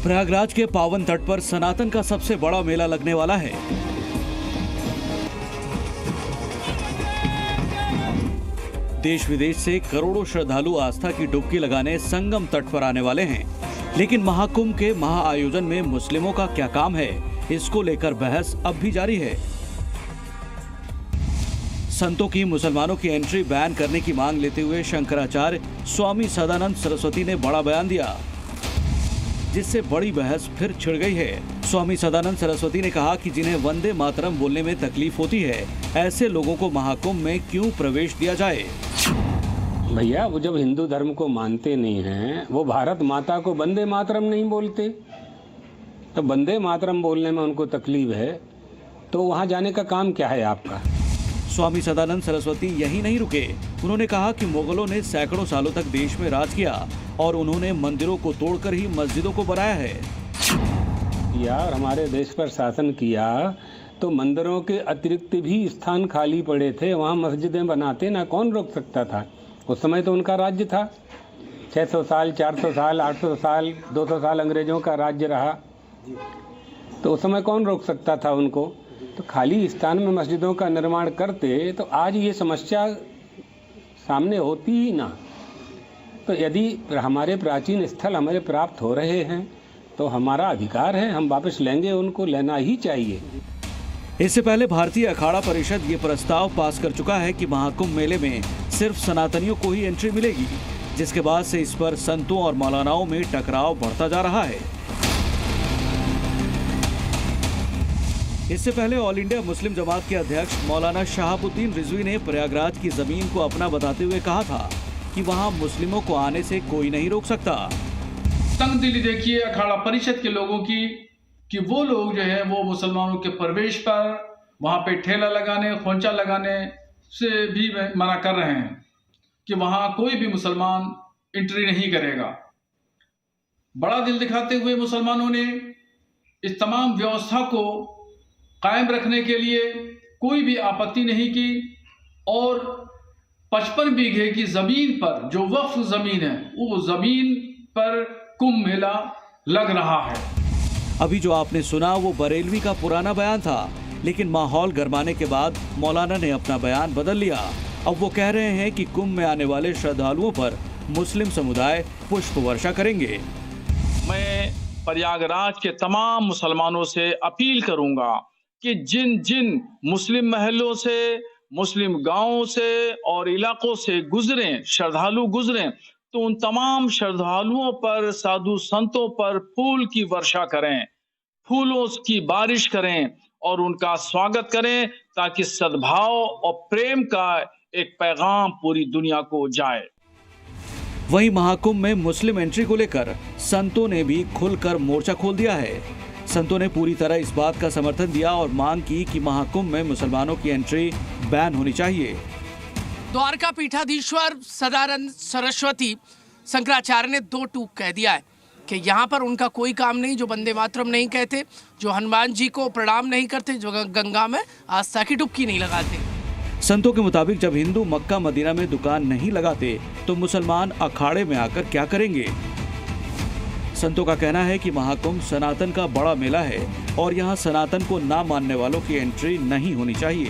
प्रयागराज के पावन तट पर सनातन का सबसे बड़ा मेला लगने वाला है। देश विदेश से करोड़ों श्रद्धालु आस्था की डुबकी लगाने संगम तट पर आने वाले हैं। लेकिन महाकुंभ के महाआयोजन में मुस्लिमों का क्या काम है, इसको लेकर बहस अब भी जारी है। संतों की मुसलमानों की एंट्री बैन करने की मांग लेते हुए शंकराचार्य स्वामी सदानंद सरस्वती ने बड़ा बयान दिया, जिससे बड़ी बहस फिर छिड़ गई है। स्वामी सदानंद सरस्वती ने कहा कि जिन्हें वंदे मातरम बोलने में तकलीफ होती है, ऐसे लोगों को महाकुंभ में क्यों प्रवेश दिया जाए। भैया, वो जब हिंदू धर्म को मानते नहीं हैं, वो भारत माता को वंदे मातरम नहीं बोलते, तो वंदे मातरम बोलने में उनको तकलीफ है, तो वहाँ जाने का काम क्या है आपका। स्वामी सदानंद सरस्वती यही नहीं रुके। उन्होंने कहा कि मुगलों ने सैकड़ों सालों तक देश में राज किया और उन्होंने मंदिरों को तोड़कर ही मस्जिदों को बनाया है। यार, हमारे देश पर शासन किया तो मंदिरों के अतिरिक्त भी स्थान खाली पड़े थे, वहाँ मस्जिदें बनाते ना, कौन रोक सकता था। उस समय तो उनका राज्य था। 600 साल, 400 साल, 800 साल, 200 साल अंग्रेजों का राज्य रहा, तो उस समय कौन रोक सकता था उनको। तो खाली स्थान में मस्जिदों का निर्माण करते तो आज ये समस्या सामने होती ही ना। तो यदि हमारे प्राचीन स्थल हमारे प्राप्त हो रहे हैं तो हमारा अधिकार है, हम वापस लेंगे, उनको लेना ही चाहिए। इससे पहले भारतीय अखाड़ा परिषद ये प्रस्ताव पास कर चुका है कि महाकुंभ मेले में सिर्फ सनातनियों को ही एंट्री मिलेगी, जिसके बाद से इस पर संतों और मौलानाओं में टकराव बढ़ता जा रहा है। इससे पहले ऑल इंडिया मुस्लिम जमात के अध्यक्ष मौलाना शहाबुद्दीन रिजवी ने प्रयागराज की जमीन को अपना बताते हुए कहा था कि वहां मुस्लिमों को आने से कोई नहीं रोक सकता। तंगदिली देखिए अखाड़ा परिषद के लोगों की कि वो लोग जो है वो मुसलमानों के प्रवेश पर वहां पे ठेला लगाने, खोंचा लगाने से भी मना कर रहे हैं कि वहां कोई भी मुसलमान एंट्री नहीं करेगा। बड़ा दिल दिखाते हुए मुसलमानों ने इस तमाम व्यवस्था को कायम रखने के लिए कोई भी आपत्ति नहीं की और 55 बीघे की जमीन पर जो वक्फ जमीन है, वो जमीन पर कुंभ मेला लग रहा है। अभी जो आपने सुना वो बरेलवी का पुराना बयान था, लेकिन माहौल गरमाने के बाद मौलाना ने अपना बयान बदल लिया। अब वो कह रहे हैं कि कुंभ में आने वाले श्रद्धालुओं पर मुस्लिम समुदाय पुष्प वर्षा करेंगे। मैं प्रयागराज के तमाम मुसलमानों से अपील करूंगा कि जिन जिन मुस्लिम महलों से, मुस्लिम गांवों से और इलाकों से श्रद्धालु गुजरे, तो उन तमाम श्रद्धालुओं पर, साधु संतों पर फूल की वर्षा करें, फूलों की बारिश करें और उनका स्वागत करें, ताकि सद्भाव और प्रेम का एक पैगाम पूरी दुनिया को जाए। वहीं महाकुंभ में मुस्लिम एंट्री को लेकर संतों ने भी खुलकर मोर्चा खोल दिया है। संतों ने पूरी तरह इस बात का समर्थन दिया और मांग की कि महाकुंभ में मुसलमानों की एंट्री बैन होनी चाहिए। द्वारका पीठाधीश्वर सदानंद सरस्वती शंकराचार्य ने 2 टूक कह दिया है कि यहाँ पर उनका कोई काम नहीं, जो वंदे मातरम नहीं कहते, जो हनुमान जी को प्रणाम नहीं करते, जो गंगा में आस्था की डुबकी नहीं लगाते। संतों के मुताबिक जब हिंदू मक्का मदीना में दुकान नहीं लगाते तो मुसलमान अखाड़े में आकर क्या करेंगे। संतों का कहना है कि महाकुंभ सनातन का बड़ा मेला है और यहाँ सनातन को ना मानने वालों की एंट्री नहीं होनी चाहिए।